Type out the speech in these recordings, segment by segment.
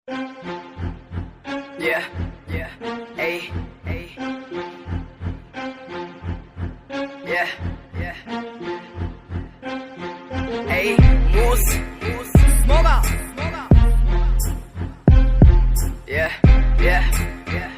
Yeah, yeah, hey, hey. Yeah, yeah. Hey, moose, smoker. Yeah, yeah, yeah.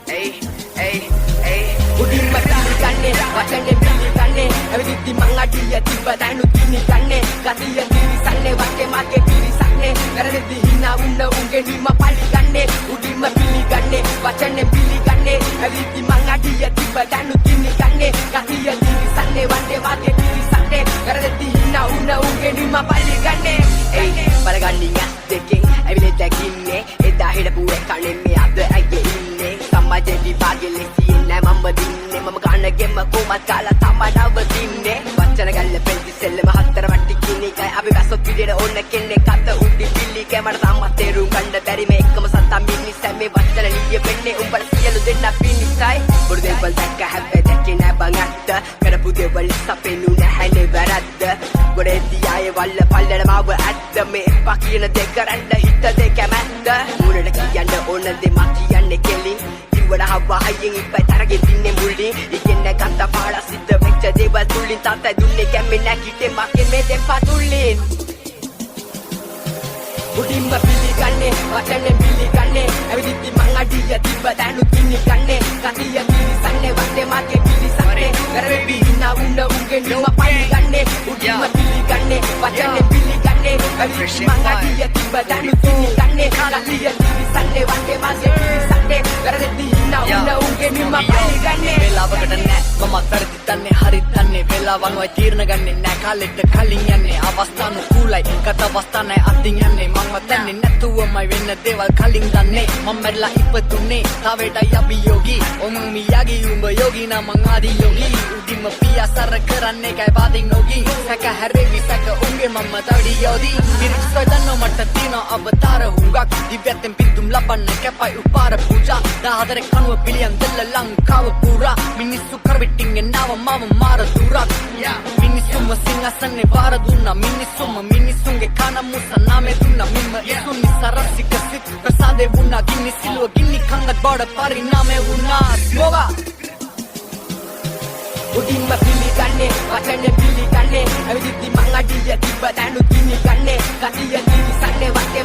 Hey, hey, hey. Udin matang kanne, wacane bini kanne, avidi mangadiya tibba danu tini kanne, kadiya tiri sanne, wake make tiri sanne, garadi hina unna unge nima pali kanne, udin bini kanne, wacane bini kanne, avidi mangadiya tibba danu tini kanne, kadiya tiri sanne, wake tiri sanne, garadi hina unna unge nima pali kanne. Hey, balagandi ngas deking, avile daginne, edda hidapu ekane me adda agge inne, samaje vibage lesine mamma dinne, mama kanagema komat kala tama navadinne, වචන ගල්ල පෙන්ති සෙල්ලම හතර වට්ටි කිනි කයි අපි වැස්සොත් විදියට ඕන කෙනෙක් අත උඩි පිල්ලි කෑ මට තාමත් තේරුම් ගන්න බැරි මේ එකම සත්තා මිනිස් හැමේ වචන ලිය වෙන්නේ උඹට සියලු දෙන්න පිනිසයි බොරු දේවල් දැක්ක හැබැයි දැක්කේ නෑ බං ඇත්ත කරපු දේවල් සපෙන්නු නැහැනේ වැරද්ද ගොඩේදී ආයේ වල්ල පල්ලට මාව ඇත්ත මේ එපා කියන දේ කරන්න හිත දෙක කැමැත්ත මුණට කියන්න ඕන දේ මා කියන්නේ කෙලින් ඉවඩ හවා හයියෙන් ඉපයි තරගෙ දින්නේ මුල්ලි ඉගෙන ගත්ත පාඩ සිද්ධ වෙච්ච දේවල් තුලින් තාත්තා දුන්නේ කැමේ නැකිටේ මගේ මේ දෙපා තුලින් උඩින්ම පිළිගන්නේ වචනේ පිළිගන්නේ ඇවිදිද්දි මං අඩිය තිබ්බ දනු තින්නේ කන්නේ කතිය පිළිසන්නේ වටේ මගේ පිළිසන්නේ කරෙවි ඉන්න උන්න උගේ නිම පරිගන්නේ උඩින්ම පිළිගන්නේ වචනේ පිළිගන්නේ ඇවිදිද්දි මං අඩිය තිබ්බ දනු තින්නේ කන්නේ කතිය පිළිසන්නේ වටේ මගේ පිළිසන්නේ කරෙවි ඉන්න උන්න උගේ නිම පරිගන්නේ වෙලාවකට නෑ මම වැරදි දන්නේ හරි දන්නේ වෙලාවන් වයි තීරණ ගන්නේ නෑ කාලෙට කලින් යන්නේ අවස්ථානු කුලයි කට අවස්ථානයි අතින් යන්නේ මම තන්නේ නැතුවමයි වෙන්න දේවල් කලින් දන්නේ මම මැරලා ඉපදුනේ තාවේටයි අභියෝගී ඔමං මියාගේ උඹ යෝගී නම් මං ආදි යෝගී උඩින්ම පියාසර කරන්නේ කයි පාදින් නොගී සැක හැරෙවි සැක උන්ගේ මම තවඩි යෝදී පිරික්ස් වදන්නෝ මට තියෙන අවතාර හුඟක් දිව්‍යයෙන් පිදුම් ලබන්න කැපයි උපාර පූජා 14 කනුව පිළියම් දෙල්ල ලංකාව පුරා මිනිස්සු කරවිටින්ගේ නාව මම මාර දුරක් මිනිස්සුම සිංහසන්නේ පාර දුන්නා මිනිස්සුන්ගේ කන මුස නාමේ දුන්නා මිම්ම ඉසුනි සරසික සිත් ප්‍රසාදේ වුණා ගිනි සිලුව ගිනි කංගත් බඩ පරිණාමේ වුණා ස්මෝගා උඩින්ම පිළිගන්නේ වචනේ පිළිගන්නේ ඇවිදිද්දි මං අඩිය තිබ්බ දනු තින්නේ කන්නේ කතිය පිළිසන්නේ වටේ